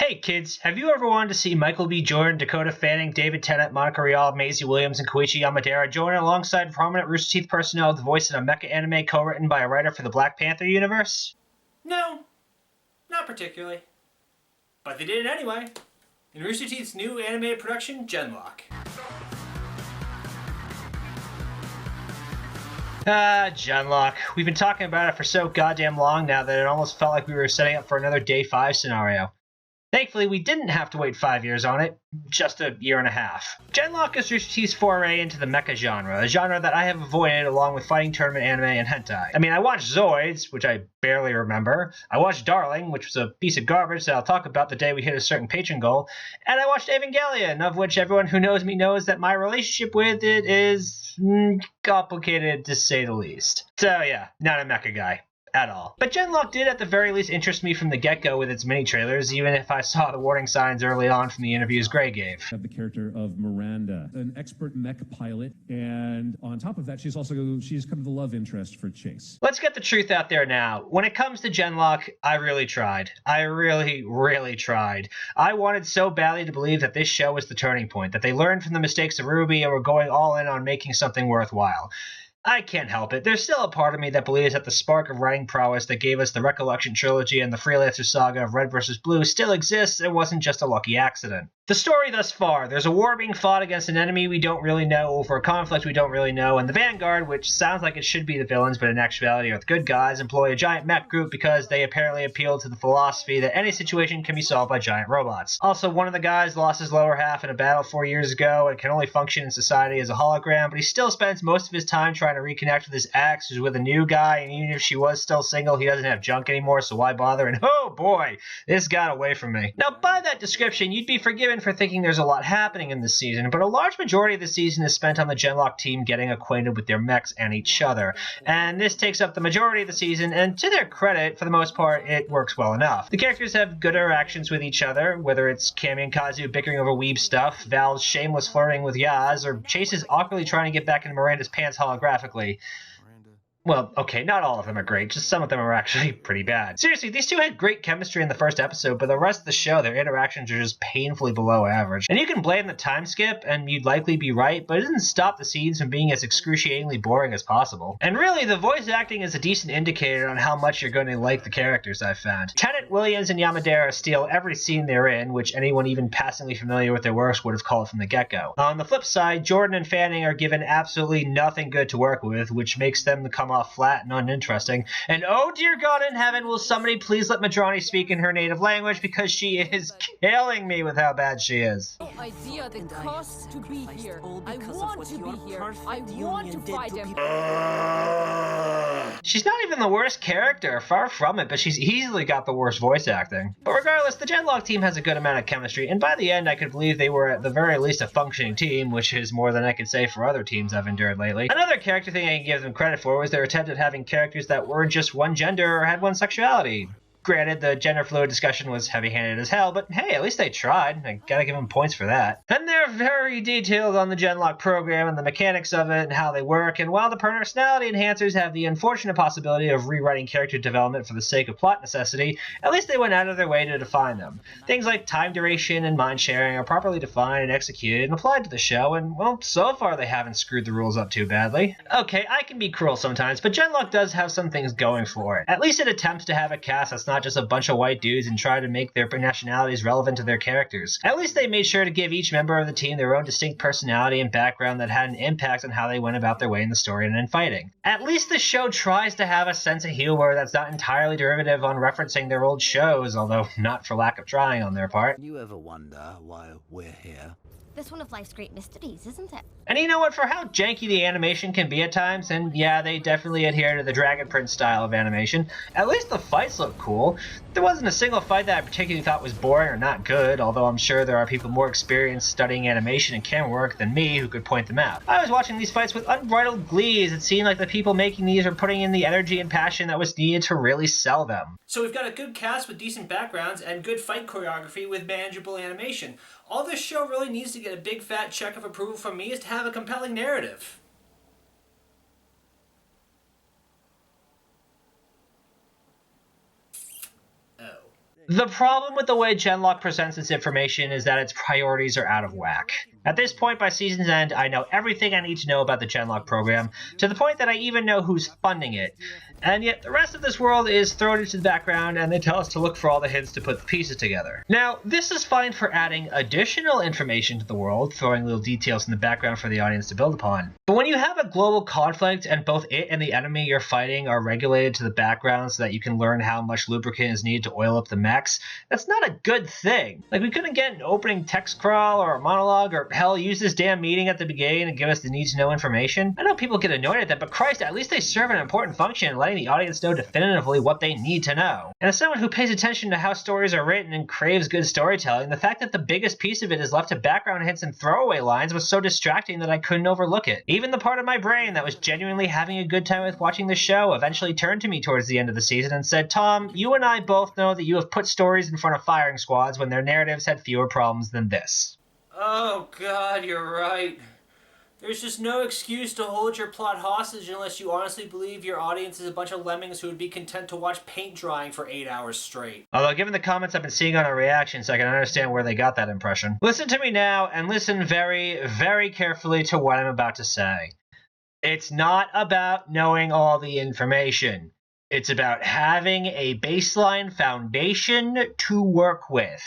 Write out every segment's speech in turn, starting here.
Hey kids, have you ever wanted to see Michael B. Jordan, Dakota Fanning, David Tennant, Monica Rial, Maisie Williams, and Kōichi Yamadera join alongside prominent Rooster Teeth personnel to voice in a mecha anime co-written by a writer for the Black Panther universe? No, not particularly. But they did it anyway, in Rooster Teeth's new animated production, GenLock. GenLock. We've been talking about it for so goddamn long now that it almost felt like we were setting up for another Day 5 scenario. Thankfully, we didn't have to wait 5 years on it, just a year and a half. GenLock is Rooster Teeth's foray into the mecha genre, a genre that I have avoided along with fighting tournament anime and hentai. I mean, I watched Zoids, which I barely remember, I watched Darling, which was a piece of garbage that I'll talk about the day we hit a certain patron goal, and I watched Evangelion, of which everyone who knows me knows that my relationship with it is complicated to say the least. So yeah, not a mecha guy. At all. But GenLock did at the very least interest me from the get-go with its mini-trailers, even if I saw the warning signs early on from the interviews Gray gave. Have the character of Miranda, an expert mech pilot, and on top of that, she's kind of the love interest for Chase. Let's get the truth out there now. When it comes to GenLock, I really tried. I really tried. I wanted so badly to believe that this show was the turning point, that they learned from the mistakes of RWBY and were going all in on making something worthwhile. I can't help it. There's still a part of me that believes that the spark of writing prowess that gave us the Recollection trilogy and the Freelancer saga of Red vs. Blue still exists and wasn't just a lucky accident. The story thus far, there's a war being fought against an enemy we don't really know over a conflict we don't really know, and the Vanguard, which sounds like it should be the villains but in actuality are the good guys, employ a giant mech group because they apparently appeal to the philosophy that any situation can be solved by giant robots. Also, one of the guys lost his lower half in a battle 4 years ago and can only function in society as a hologram, but he still spends most of his time trying to reconnect with his ex, who's with a new guy, and even if she was still single, he doesn't have junk anymore, so why bother? And oh boy, this got away from me. Now, by that description, you'd be forgiven for thinking there's a lot happening in this season, but a large majority of the season is spent on the GenLock team getting acquainted with their mechs and each other, and this takes up the majority of the season, and to their credit, for the most part, it works well enough. The characters have good interactions with each other, whether it's Cammie and Kazu bickering over weeb stuff, Val's shameless flirting with Yaz, or Chase's awkwardly trying to get back into Miranda's pants holographically. Well, okay, not all of them are great, just some of them are actually pretty bad. Seriously, these two had great chemistry in the first episode, but the rest of the show, their interactions are just painfully below average. And you can blame the time skip, and you'd likely be right, but it doesn't stop the scenes from being as excruciatingly boring as possible. And really, the voice acting is a decent indicator on how much you're going to like the characters, I've found. Tennant, Williams, and Yamadera steal every scene they're in, which anyone even passingly familiar with their works would have called from the get-go. On the flip side, Jordan and Fanning are given absolutely nothing good to work with, which makes them come off flat and uninteresting. And oh dear God in heaven, will somebody please let Madrani speak in her native language, because she is killing me with how bad she is. No idea the cost to be here. I want to be here. I want to fight him. She's not even the worst character, far from it, but she's easily got the worst voice acting. But regardless, the GenLock team has a good amount of chemistry, and by the end I could believe they were at the very least a functioning team, which is more than I could say for other teams I've endured lately. Another character thing I can give them credit for was their attempt at having characters that weren't just one gender or had one sexuality. Granted, the gender fluid discussion was heavy-handed as hell, but hey, at least they tried. I gotta give them points for that. And they're very detailed on the GenLock program and the mechanics of it and how they work, and while the personality enhancers have the unfortunate possibility of rewriting character development for the sake of plot necessity, at least they went out of their way to define them. Things like time duration and mind sharing are properly defined and executed and applied to the show, and well, so far they haven't screwed the rules up too badly. Okay, I can be cruel sometimes, but GenLock does have some things going for it. At least it attempts to have a cast that's not just a bunch of white dudes and try to make their nationalities relevant to their characters. At least they made sure to give each member of the team their own distinct personality and background that had an impact on how they went about their way in the story and in fighting. At least the show tries to have a sense of humor that's not entirely derivative on referencing their old shows, although not for lack of trying on their part. You ever wonder why we're here? That's one of life's great mysteries, isn't it? And you know what, for how janky the animation can be at times, and yeah, they definitely adhere to the Dragon Prince style of animation, at least the fights look cool. There wasn't a single fight that I particularly thought was boring or not good, although I'm sure there are people more experienced studying animation and camera work than me who could point them out. I was watching these fights with unbridled glee, as it seemed like the people making these are putting in the energy and passion that was needed to really sell them. So we've got a good cast with decent backgrounds and good fight choreography with manageable animation. All this show really needs to get a big fat check of approval from me is to have a compelling narrative. Oh. The problem with the way GenLock presents its information is that its priorities are out of whack. At this point by season's end, I know everything I need to know about the GenLock program, to the point that I even know who's funding it. And yet the rest of this world is thrown into the background and they tell us to look for all the hints to put the pieces together. Now, this is fine for adding additional information to the world, throwing little details in the background for the audience to build upon. But when you have a global conflict and both it and the enemy you're fighting are regulated to the background so that you can learn how much lubricant is needed to oil up the mechs, that's not a good thing. Like, we couldn't get an opening text crawl or a monologue, or hell, use this damn meeting at the beginning and give us the need-to-know information. I know people get annoyed at that, but Christ, at least they serve an important function in letting the audience know definitively what they need to know. And as someone who pays attention to how stories are written and craves good storytelling, the fact that the biggest piece of it is left to background hints and throwaway lines was so distracting that I couldn't overlook it. Even the part of my brain that was genuinely having a good time with watching the show eventually turned to me towards the end of the season and said, Tom, you and I both know that you have put stories in front of firing squads when their narratives had fewer problems than this. Oh God, you're right. There's just no excuse to hold your plot hostage unless you honestly believe your audience is a bunch of lemmings who would be content to watch paint drying for 8 hours straight. Although, given the comments I've been seeing on our reactions, I can understand where they got that impression. Listen to me now, and listen very, very carefully to what I'm about to say. It's not about knowing all the information. It's about having a baseline foundation to work with.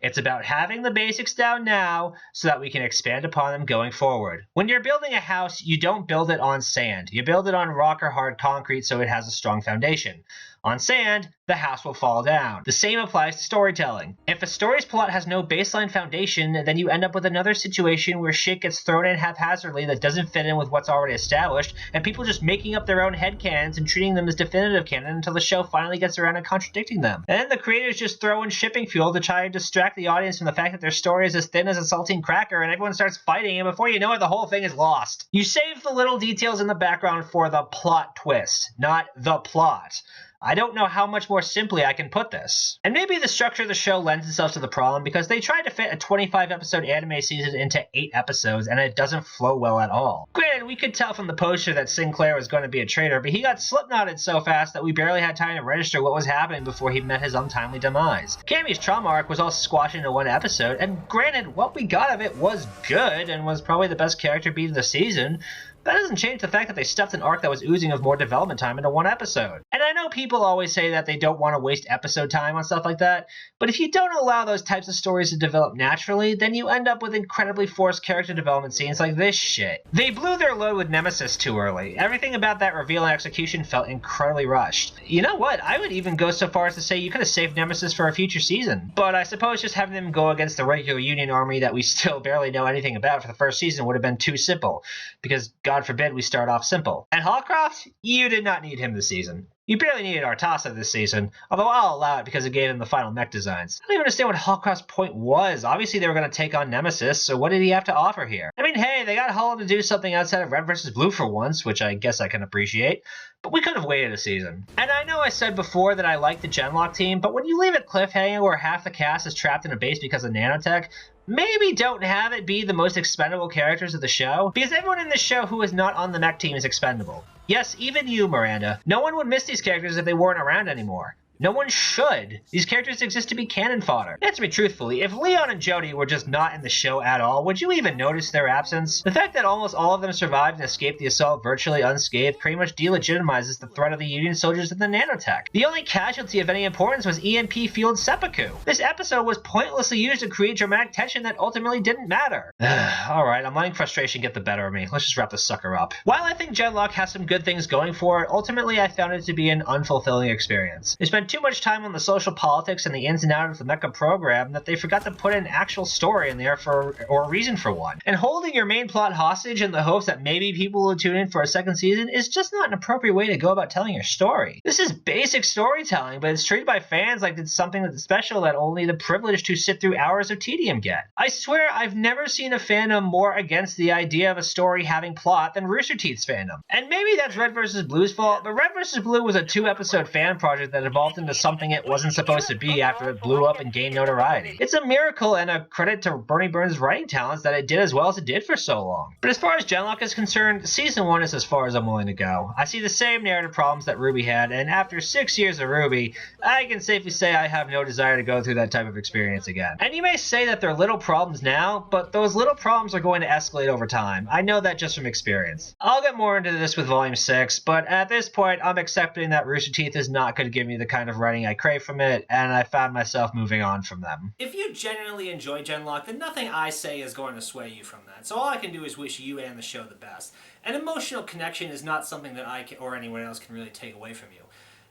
It's about having the basics down now so that we can expand upon them going forward. When you're building a house, you don't build it on sand. You build it on rock or hard concrete so it has a strong foundation. On sand, the house will fall down. The same applies to storytelling. If a story's plot has no baseline foundation, then you end up with another situation where shit gets thrown in haphazardly that doesn't fit in with what's already established, and people just making up their own headcanons and treating them as definitive canon until the show finally gets around to contradicting them. And then the creators just throw in shipping fuel to try and distract the audience from the fact that their story is as thin as a saltine cracker, and everyone starts fighting, and before you know it, the whole thing is lost. You save the little details in the background for the plot twist, not the plot. I don't know how much more simply I can put this. And maybe the structure of the show lends itself to the problem because they tried to fit a 25-episode anime season into 8 episodes and it doesn't flow well at all. Granted, we could tell from the poster that Sinclair was going to be a traitor, but he got slipknotted so fast that we barely had time to register what was happening before he met his untimely demise. Cammie's trauma arc was all squashed into 1 episode, and granted, what we got of it was good and was probably the best character beat of the season. That doesn't change the fact that they stuffed an arc that was oozing of more development time into 1 episode. And I know people always say that they don't want to waste episode time on stuff like that, but if you don't allow those types of stories to develop naturally, then you end up with incredibly forced character development scenes like this shit. They blew their load with Nemesis too early. Everything about that reveal and execution felt incredibly rushed. You know what? I would even go so far as to say you could have saved Nemesis for a future season. But I suppose just having them go against the regular Union army that we still barely know anything about for the first season would have been too simple. Because God forbid we start off simple. And Hallcroft, you did not need him this season. You barely needed Artasa this season, although I'll allow it because it gave him the final mech designs. I don't even understand what Hallcroft's point was. Obviously they were going to take on Nemesis, so what did he have to offer here? I mean, hey, they got Hullum to do something outside of Red vs. Blue for once, which I guess I can appreciate, but we could have waited a season. And I know I said before that I like the GenLock team, but when you leave it cliffhanging where half the cast is trapped in a base because of nanotech, maybe don't have it be the most expendable characters of the show, because everyone in this show who is not on the mech team is expendable. Yes, even you, Miranda. No one would miss these characters if they weren't around anymore. No one should. These characters exist to be cannon fodder. Answer me truthfully, if Leon and Jody were just not in the show at all, would you even notice their absence? The fact that almost all of them survived and escaped the assault virtually unscathed pretty much delegitimizes the threat of the Union soldiers and the nanotech. The only casualty of any importance was EMP-fueled seppuku. This episode was pointlessly used to create dramatic tension that ultimately didn't matter. Alright, I'm letting frustration get the better of me. Let's just wrap this sucker up. While I think GenLock has some good things going for it, ultimately I found it to be an unfulfilling experience. They spent too much time on the social politics and the ins and outs of the mecha program that they forgot to put an actual story in there or a reason for one. And holding your main plot hostage in the hopes that maybe people will tune in for a second season is just not an appropriate way to go about telling your story. This is basic storytelling, but it's treated by fans like it's something that's special that only the privileged who sit through hours of tedium get. I swear I've never seen a fandom more against the idea of a story having plot than Rooster Teeth's fandom. And maybe that's Red vs. Blue's fault, but Red vs. Blue was a 2-episode fan project that evolved evolved into something it wasn't supposed to be after it blew up and gained notoriety. It's a miracle and a credit to Bernie Burns' writing talents that it did as well as it did for so long. But as far as GenLock is concerned, Season 1 is as far as I'm willing to go. I see the same narrative problems that RWBY had, and after 6 years of RWBY, I can safely say I have no desire to go through that type of experience again. And you may say that they're little problems now, but those little problems are going to escalate over time. I know that just from experience. I'll get more into this with Volume 6, but at this point, I'm accepting that Rooster Teeth is not going to give me the kind of writing I crave from it, and I found myself moving on from them. If you genuinely enjoy GenLock, then nothing I say is going to sway you from that. So all I can do is wish you and the show the best. An emotional connection is not something that I or anyone else can really take away from you.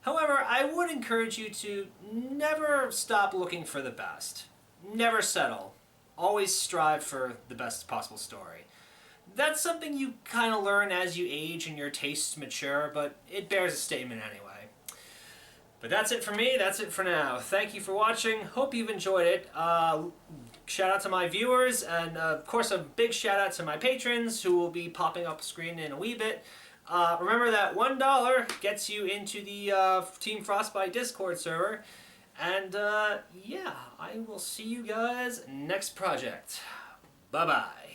However, I would encourage you to never stop looking for the best. Never settle. Always strive for the best possible story. That's something you kind of learn as you age and your tastes mature, but it bears a statement anyway. But that's it for me. That's it for now. Thank you for watching. Hope you've enjoyed it. Shout out to my viewers, and of course a big shout out to my patrons who will be popping up screen in a wee bit. Remember that $1 gets you into the Team Frostbite Discord server. And yeah, I will see you guys next project. Bye-bye.